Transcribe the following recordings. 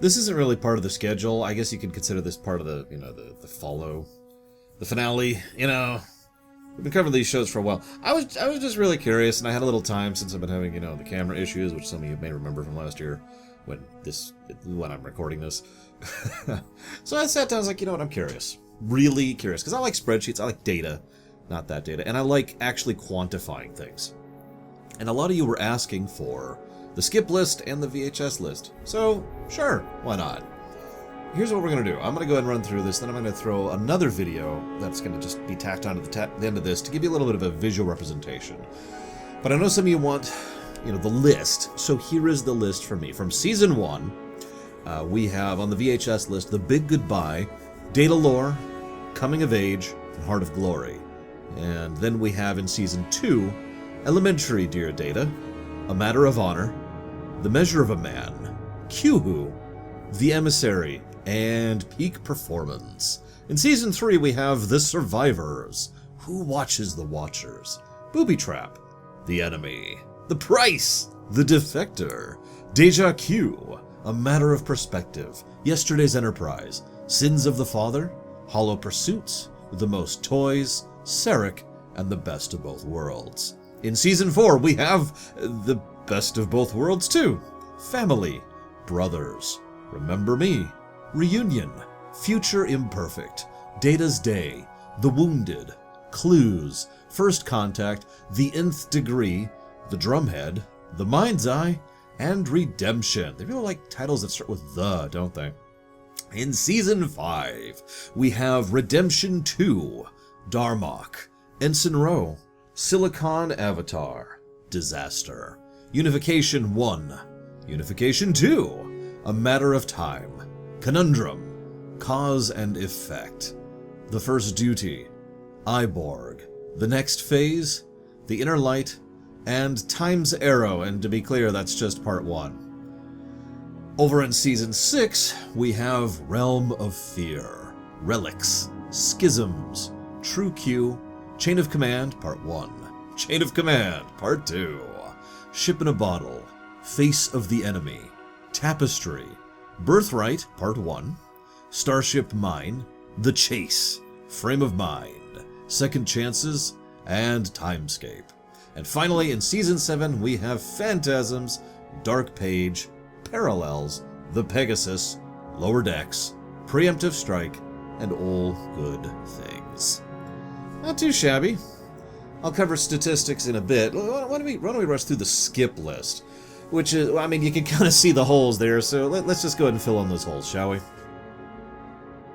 This isn't really part of the schedule. I guess you could consider this part of the, the finale. We've been covering these shows for a while. I was just really curious, and I had a little time since I've been having, the camera issues, which some of you may remember from last year when I'm recording this. So I sat down, I was like, you know what, I'm curious. Really curious. Because I like spreadsheets, I like data, not that data, and I like actually quantifying things. And a lot of you were asking for the skip list and the VHS list. So, sure, why not? Here's what we're going to do. I'm going to go ahead and run through this, then I'm going to throw another video that's going to just be tacked onto the end of this to give you a little bit of a visual representation. But I know some of you want, the list. So here is the list for me. From Season 1, we have on the VHS list The Big Goodbye, Data Lore, Coming of Age, and Heart of Glory. And then we have in Season 2, Elementary, Dear Data, A Matter of Honor, The Measure of a Man, Q-Who, The Emissary, and Peak Performance. In Season 3, we have The Survivors, Who Watches the Watchers, Booby Trap, The Enemy, The Price, The Defector, Deja Q, A Matter of Perspective, Yesterday's Enterprise, Sins of the Father, Hollow Pursuits, The Most Toys, Sarek, and The Best of Both Worlds. In Season 4, we have The Best of Both Worlds too. Family, Brothers, Remember Me, Reunion, Future Imperfect, Data's Day, The Wounded, Clues, First Contact, The Nth Degree, The Drumhead, The Mind's Eye, and Redemption. They really like titles that start with the, don't they? In Season 5, we have Redemption 2, Darmok, Ensign Row, Silicon Avatar, Disaster, Unification 1, Unification 2, A Matter of Time, Conundrum, Cause and Effect, The First Duty, Iborg, The Next Phase, The Inner Light, and Time's Arrow, and to be clear, that's just part 1. Over in Season 6, we have Realm of Fear, Relics, Schisms, True Q, Chain of Command, Part 1, Chain of Command, Part 2, Ship in a Bottle, Face of the Enemy, Tapestry, Birthright, Part 1, Starship Mine, The Chase, Frame of Mind, Second Chances, and Timescape. And finally, in Season 7, we have Phantasms, Dark Page, Parallels, The Pegasus, Lower Decks, Preemptive Strike, and All Good Things. Not too shabby. I'll cover statistics in a bit. Why don't we rush through the skip list? Which is, you can kind of see the holes there, so let's just go ahead and fill in those holes, shall we?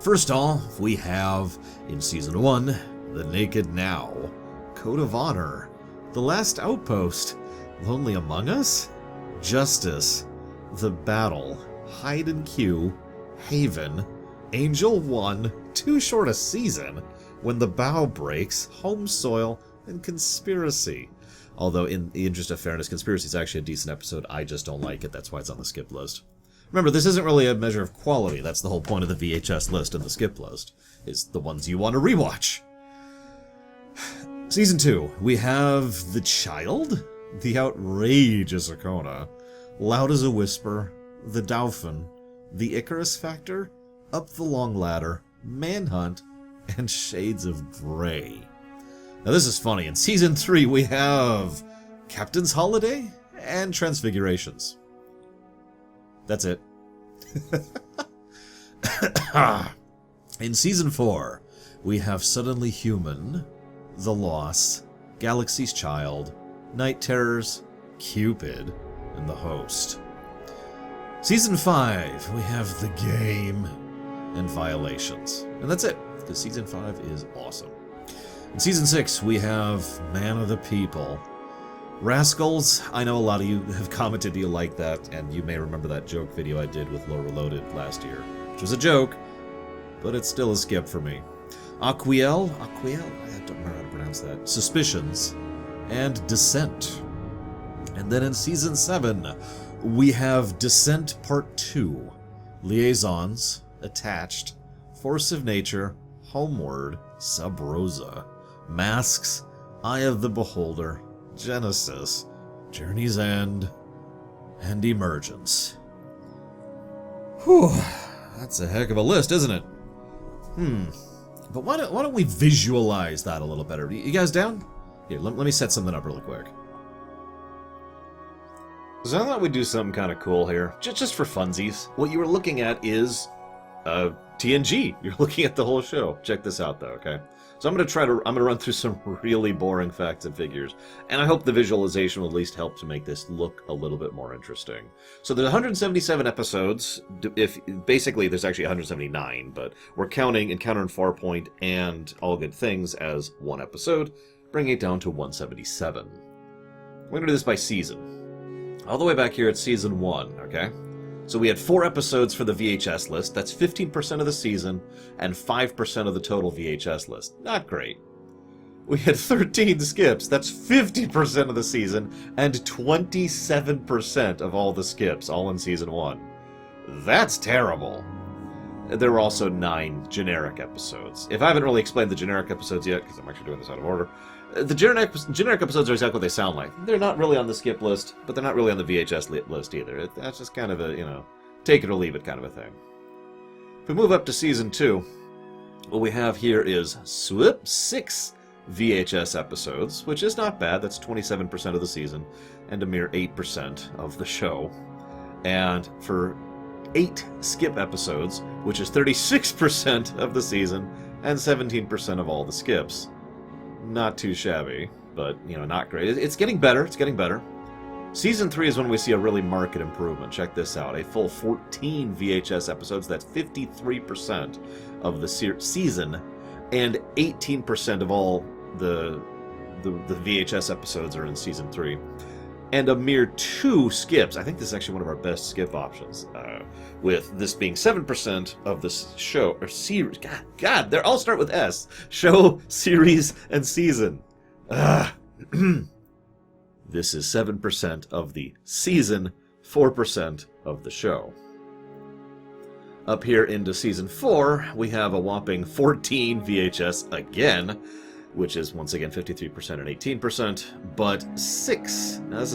First off, we have, in Season 1, The Naked Now, Code of Honor, The Last Outpost, Lonely Among Us, Justice, The Battle, Hide and Q, Haven, Angel 1, Too Short a Season, When the Bow Breaks, Home Soil, and Conspiracy. Although, in the interest of fairness, Conspiracy is actually a decent episode. I just don't like it. That's why it's on the skip list. Remember, this isn't really a measure of quality. That's the whole point of the VHS list and the skip list, is the ones you want to rewatch. Season 2, we have The Child, The Outrageous Arcona, Loud as a Whisper, The Dauphin, The Icarus Factor, Up the Long Ladder, Manhunt, and Shades of Grey. Now this is funny. In Season 3, we have Captain's Holiday and Transfigurations. That's it. In Season 4, we have Suddenly Human, The Loss, Galaxy's Child, Night Terrors, Cupid, and The Host. Season 5, we have The Game and Violations. And that's it, because Season 5 is awesome. In Season 6, we have Man of the People. Rascals, I know a lot of you have commented you like that, and you may remember that joke video I did with Low Reloaded last year, which was a joke, but it's still a skip for me. Aquiel, I don't remember how to pronounce that, Suspicions, and Descent. And then in Season 7, we have Descent Part 2, Liaisons, Attached, Force of Nature, Homeward, Sub Rosa, Masks, Eye of the Beholder, Genesis, Journey's End, and Emergence. Whew, that's a heck of a list, isn't it? But why don't we visualize that a little better? You guys down? Here, let me set something up really quick. So I thought we'd do something kind of cool here, just for funsies. What you were looking at is TNG. You're looking at the whole show. Check this out, though, okay? So I'm gonna run through some really boring facts and figures, and I hope the visualization will at least help to make this look a little bit more interesting. So there's 177 episodes. Basically there's actually 179, but we're counting Encounter in Farpoint and All Good Things as one episode, bringing it down to 177. We're gonna do this by season. All the way back here at season 1, okay? So we had 4 episodes for the VHS list. That's 15% of the season and 5% of the total VHS list. Not great. We had 13 skips. That's 50% of the season and 27% of all the skips, all in season 1. That's terrible. There were also 9 generic episodes. If I haven't really explained the generic episodes yet, because I'm actually doing this out of order, the generic episodes are exactly what they sound like. They're not really on the skip list, but they're not really on the VHS list either. That's just kind of a, take it or leave it kind of a thing. If we move up to Season 2, what we have here is 6 VHS episodes, which is not bad. That's 27% of the season, and a mere 8% of the show. And for 8 skip episodes, which is 36% of the season, and 17% of all the skips. Not too shabby, but, not great. It's getting better. It's getting better. Season 3 is when we see a really marked improvement. Check this out. A full 14 VHS episodes. That's 53% of the season, and 18% of all the VHS episodes are in Season 3. And a mere 2 skips. I think this is actually one of our best skip options. With this being 7% of this show, or series. God, they all start with S. Show, series, and season. This is 7% of the season, 4% of the show. Up here into Season 4, we have a whopping 14 VHS again, which is once again 53% and 18%, but 6. Now this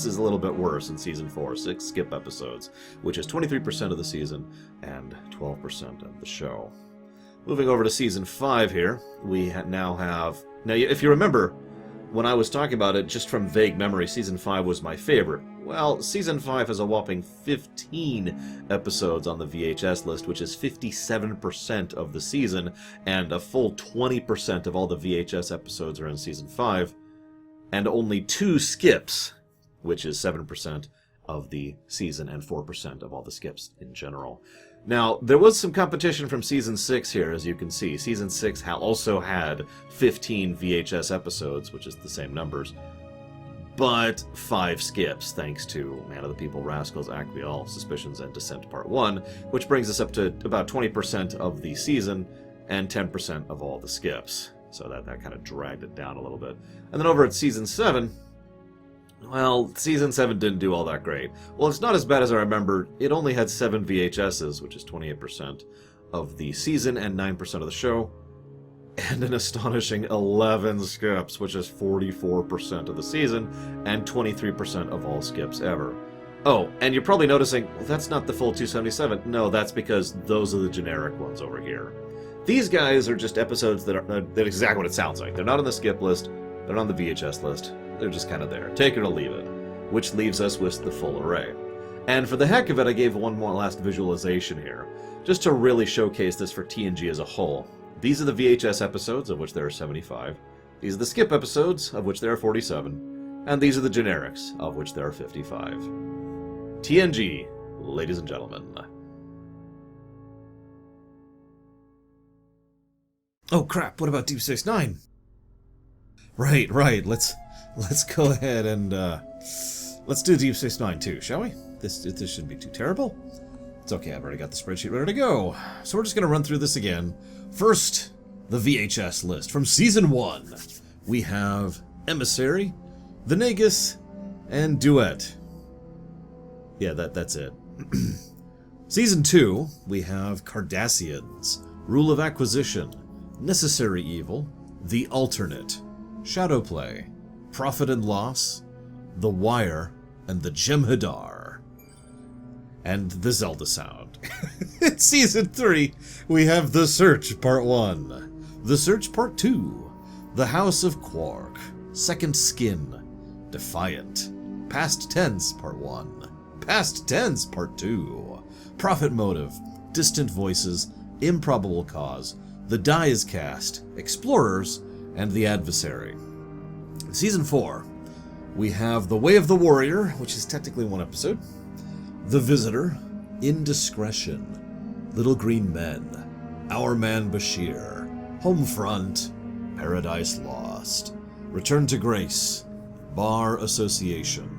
is a little bit worse in Season 4. 6 skip episodes, which is 23% of the season and 12% of the show. Moving over to Season 5 here, we now have... Now, if you remember, when I was talking about it, just from vague memory, Season 5 was my favorite. Well, Season 5 has a whopping 15 episodes on the VHS list, which is 57% of the season, and a full 20% of all the VHS episodes are in Season 5, and only 2 skips, which is 7% of the season and 4% of all the skips in general. Now, there was some competition from Season 6 here, as you can see. Season 6 also had 15 VHS episodes, which is the same numbers, but 5 skips, thanks to Man of the People, Rascals, Acquial, Suspicions, and Descent Part 1, which brings us up to about 20% of the season and 10% of all the skips. So that kind of dragged it down a little bit. And then over at Season 7, well, Season 7 didn't do all that great. Well, it's not as bad as I remember. It only had 7 VHSs, which is 28% of the season and 9% of the show, and an astonishing 11 skips, which is 44% of the season and 23% of all skips ever. Oh, and you're probably noticing, well, that's not the full 277. No, that's because those are the generic ones over here. These guys are just episodes that are exactly what it sounds like. They're not on the skip list. They're not on the VHS list. They're just kind of there. Take it or leave it. Which leaves us with the full array. And for the heck of it, I gave one more last visualization here, just to really showcase this for TNG as a whole. These are the VHS episodes, of which there are 75. These are the skip episodes, of which there are 47. And these are the generics, of which there are 55. TNG, ladies and gentlemen. Oh crap, what about Deep Space Nine? Right, let's go ahead and let's do Deep Space Nine too, shall we? This shouldn't be too terrible. It's okay, I've already got the spreadsheet ready to go. So we're just gonna run through this again. First, the VHS list. From Season 1, we have Emissary, The Nagus, and Duet. Yeah, that's it. Season 2, we have Cardassians, Rule of Acquisition, Necessary Evil, The Alternate, Shadowplay, Profit and Loss, The Wire, and the Jem'Hadar. And the Zelda sound. Season 3, we have The Search Part 1. The Search Part 2. The House of Quark. Second Skin. Defiant. Past Tense Part 1. Past Tense Part 2. Profit Motive. Distant Voices. Improbable Cause. The Die is Cast. Explorers. And The Adversary. In Season 4, we have The Way of the Warrior, which is technically one episode. The Visitor. Indiscretion. Little Green Men. Our Man Bashir. Homefront. Paradise Lost. Return to Grace. Bar Association.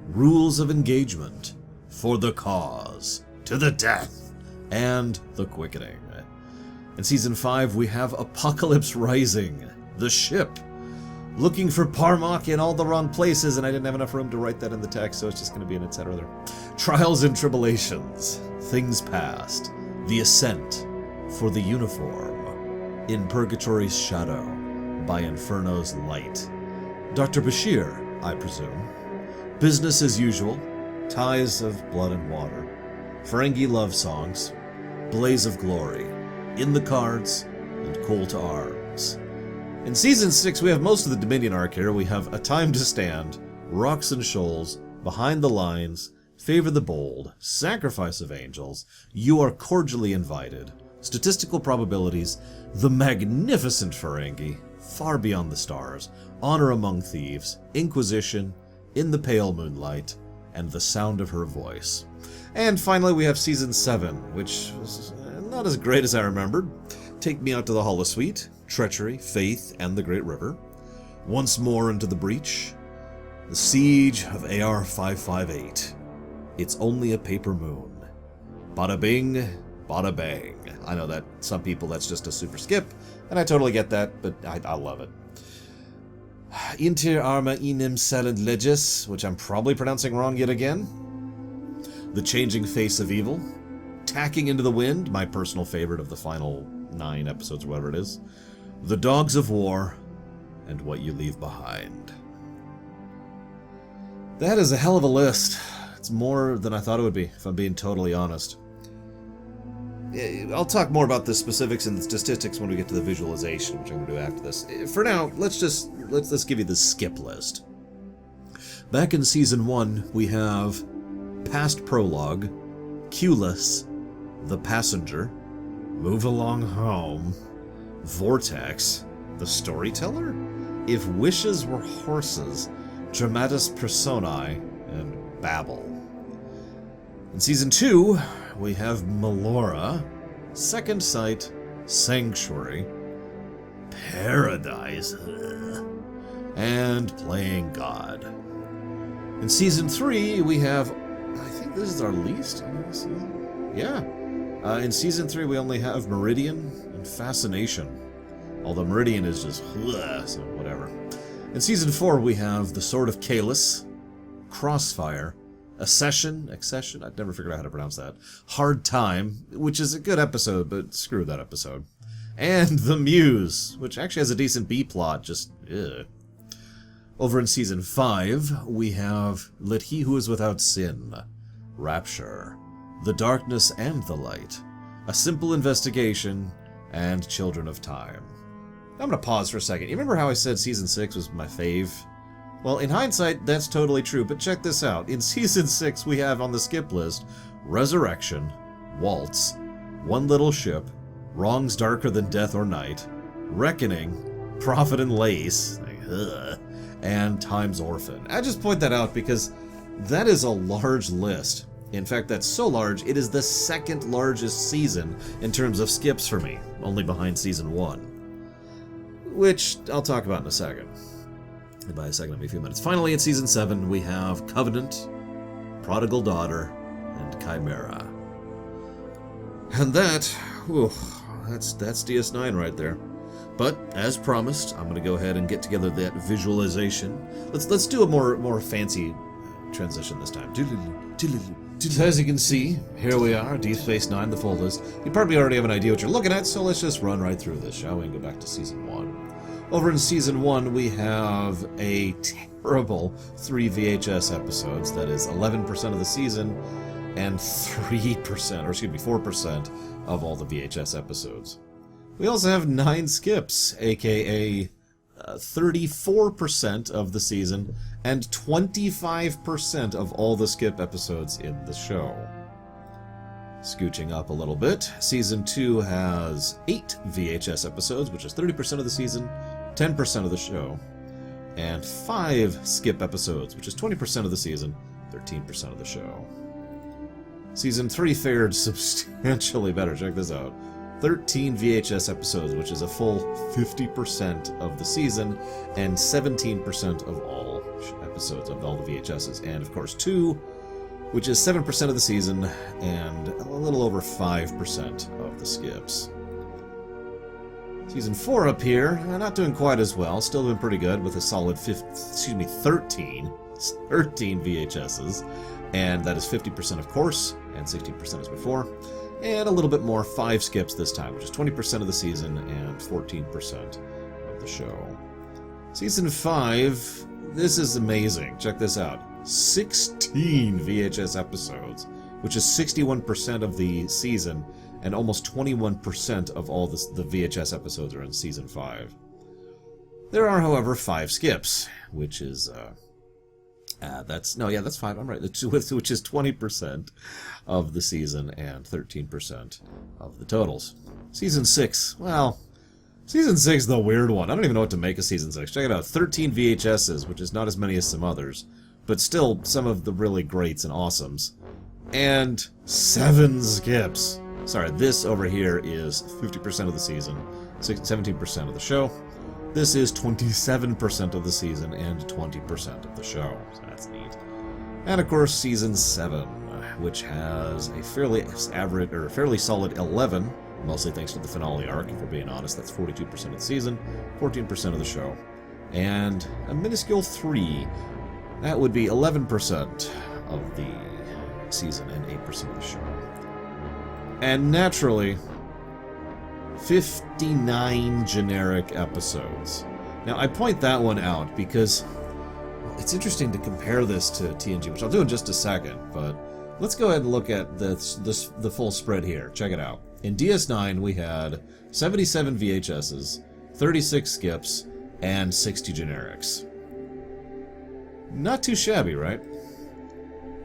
Rules of Engagement. For the Cause. To the Death. And The Quickening. In Season 5, we have Apocalypse Rising. The Ship. Looking for Parmok in all the wrong places, and I didn't have enough room to write that in the text, so it's just going to be an etc. there. Trials and Tribulations. Things Past. The Ascent. For the Uniform. In Purgatory's Shadow. By Inferno's Light. Dr. Bashir, I presume. Business as Usual. Ties of Blood and Water. Ferengi Love Songs. Blaze of Glory. In the Cards. And Call to Arms. In Season 6, we have most of the Dominion arc here. We have A Time to Stand, Rocks and Shoals, Behind the Lines, Favor the Bold, Sacrifice of Angels, You Are Cordially Invited, Statistical Probabilities, The Magnificent Ferengi, Far Beyond the Stars, Honor Among Thieves, Inquisition, In the Pale Moonlight, and The Sound of Her Voice. And finally, we have Season 7, which was not as great as I remembered. Take Me Out to the Holosuite, Treachery, Faith, and the Great River. Once More Into the Breach. The Siege of AR-558. It's Only a Paper Moon. Bada bing, bada bang. I know that some people that's just a super skip, and I totally get that, but I love it. Inter Arma Enim Salad Legis, which I'm probably pronouncing wrong yet again. The Changing Face of Evil. Tacking into the Wind, my personal favorite of the final 9 episodes or whatever it is. The Dogs of War, and What You Leave Behind. That is a hell of a list. It's more than I thought it would be, if I'm being totally honest. I'll talk more about the specifics and the statistics when we get to the visualization, which I'm going to do after this. For now, let's give you the skip list. Back in Season 1, we have Past Prologue, Q-less, The Passenger, Move Along Home, Vortex, The Storyteller, If Wishes Were Horses, Dramatis Personae, and Babel. In Season 2, we have Melora, Second Sight, Sanctuary, Paradise, and Playing God. In Season 3, we have, I think this is our least season? Yeah. In Season 3, we only have Meridian and Fascination. Although Meridian is just, so whatever. In Season 4, we have The Sword of Kalis, Crossfire, Accession, I'd never figured out how to pronounce that, Hard Time, which is a good episode, but screw that episode. And The Muse, which actually has a decent B-plot, just, ugh. Over in Season 5, we have Let He Who Is Without Sin, Rapture, The Darkness and the Light, A Simple Investigation, and Children of Time. I'm going to pause for a second. You remember how I said Season 6 was my fave? Well, in hindsight, that's totally true, but check this out. In Season 6, we have on the skip list, Resurrection, Waltz, One Little Ship, Wrongs Darker Than Death or Night, Reckoning, Prophet and Lace, and Time's Orphan. I just point that out because that is a large list. In fact, that's so large, it is the second largest season in terms of skips for me, only behind Season 1. Which I'll talk about in a second. And by a second, it'll be a few minutes. Finally, in Season 7, we have Covenant, Prodigal Daughter, and Chimera. And that, whew, that's DS9 right there. But, as promised, I'm going to go ahead and get together that visualization. Let's do a more fancy transition this time. As you can see, here we are, Deep Space Nine, the full list. You probably already have an idea what you're looking at, so let's just run right through this, shall we? And go back to Season 1. Over in Season 1, we have a terrible 3 VHS episodes. That is 11% of the season. and 3%, or excuse me, 4% of all the VHS episodes. We also have 9 skips, aka 34% of the season, and 25% of all the skip episodes in the show. Scooching up a little bit, Season 2 has 8 VHS episodes, which is 30% of the season, 10% of the show, and 5 skip episodes, which is 20% of the season, 13% of the show. Season 3 fared substantially better, check this out. 13 VHS episodes, which is a full 50% of the season, and 17% of all episodes of all the VHSs. And of course 2, which is 7% of the season, and a little over 5% of the skips. Season 4 up here, not doing quite as well, still doing pretty good with a solid 13 VHSs, and that is 50% of course, and 16% as before, and a little bit more, 5 skips this time, which is 20% of the season and 14% of the show. Season 5, this is amazing, check this out, 16 VHS episodes, which is 61% of the season, and almost 21% of all the VHS episodes are in Season 5. There are, however, 5 skips, which is, that's 5, I'm right, which is 20% of the season and 13% of the totals. Season 6, well, Season 6 is the weird one. I don't even know what to make of Season 6. Check it out, 13 VHSs, which is not as many as some others, but still some of the really greats and awesomes, and 7 skips. Sorry, this over here is 50% of the season, 17% of the show. This is 27% of the season and 20% of the show, so that's neat. And of course, Season 7, which has a fairly average, or fairly solid 11, mostly thanks to the finale arc, if we're being honest. That's 42% of the season, 14% of the show, and a minuscule 3. That would be 11% of the season and 8% of the show. And naturally, 59 generic episodes. Now, I point that one out because it's interesting to compare this to TNG, which I'll do in just a second, but let's go ahead and look at the full spread here. Check it out. In DS9, we had 77 VHSs, 36 skips, and 60 generics. Not too shabby, right?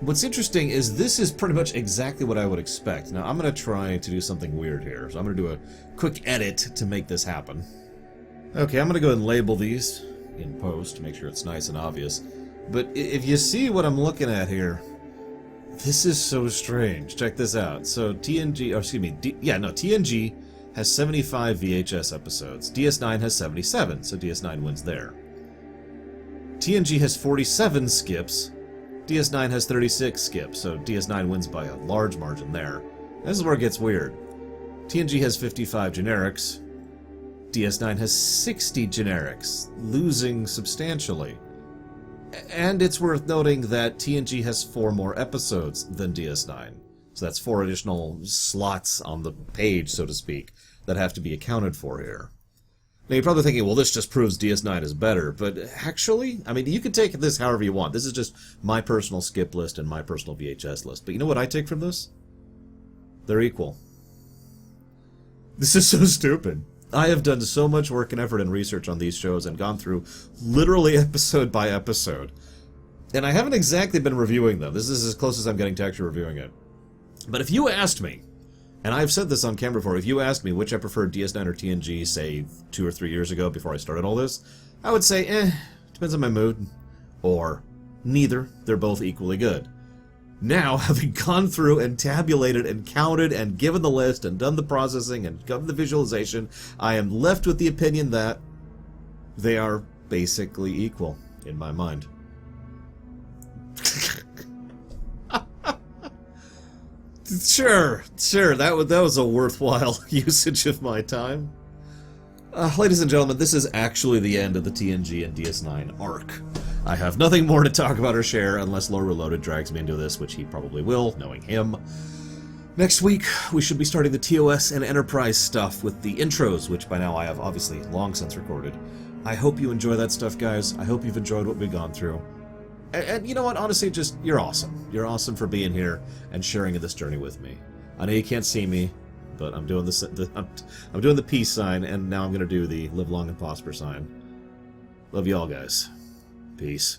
What's interesting is this is pretty much exactly what I would expect. Now, I'm going to try to do something weird here, so I'm going to do a quick edit to make this happen. Okay, I'm going to go ahead and label these in post to make sure it's nice and obvious. But if you see what I'm looking at here, this is so strange. Check this out. So TNG, TNG has 75 VHS episodes. DS9 has 77, so DS9 wins there. TNG has 47 skips. DS9 has 36 skips, so DS9 wins by a large margin there. This is where it gets weird. TNG has 55 generics. DS9 has 60 generics, losing substantially. And it's worth noting that TNG has 4 more episodes than DS9. So that's 4 additional slots on the page, so to speak, that have to be accounted for here. Now, you're probably thinking, well, this just proves DS9 is better, but actually, I mean, you can take this however you want. This is just my personal skip list and my personal VHS list. But you know what I take from this? They're equal. This is so stupid. I have done so much work and effort and research on these shows and gone through literally episode by episode. And I haven't exactly been reviewing them. This is as close as I'm getting to actually reviewing it. But if you asked me, and I've said this on camera before, if you asked me which I preferred, DS9 or TNG, say 2 or 3 years ago before I started all this, I would say, depends on my mood. Or, neither, they're both equally good. Now, having gone through and tabulated and counted and given the list and done the processing and done the visualization, I am left with the opinion that they are basically equal in my mind. Sure, that was a worthwhile usage of my time. Ladies and gentlemen, this is actually the end of the TNG and DS9 arc. I have nothing more to talk about or share unless Lore Reloaded drags me into this, which he probably will, knowing him. Next week, we should be starting the TOS and Enterprise stuff with the intros, which by now I have obviously long since recorded. I hope you enjoy that stuff, guys. I hope you've enjoyed what we've gone through. And you know what? Honestly, just you're awesome. You're awesome for being here and sharing in this journey with me. I know you can't see me, but I'm doing I'm doing the peace sign, and now I'm gonna do the live long and prosper sign. Love you all, guys. Peace.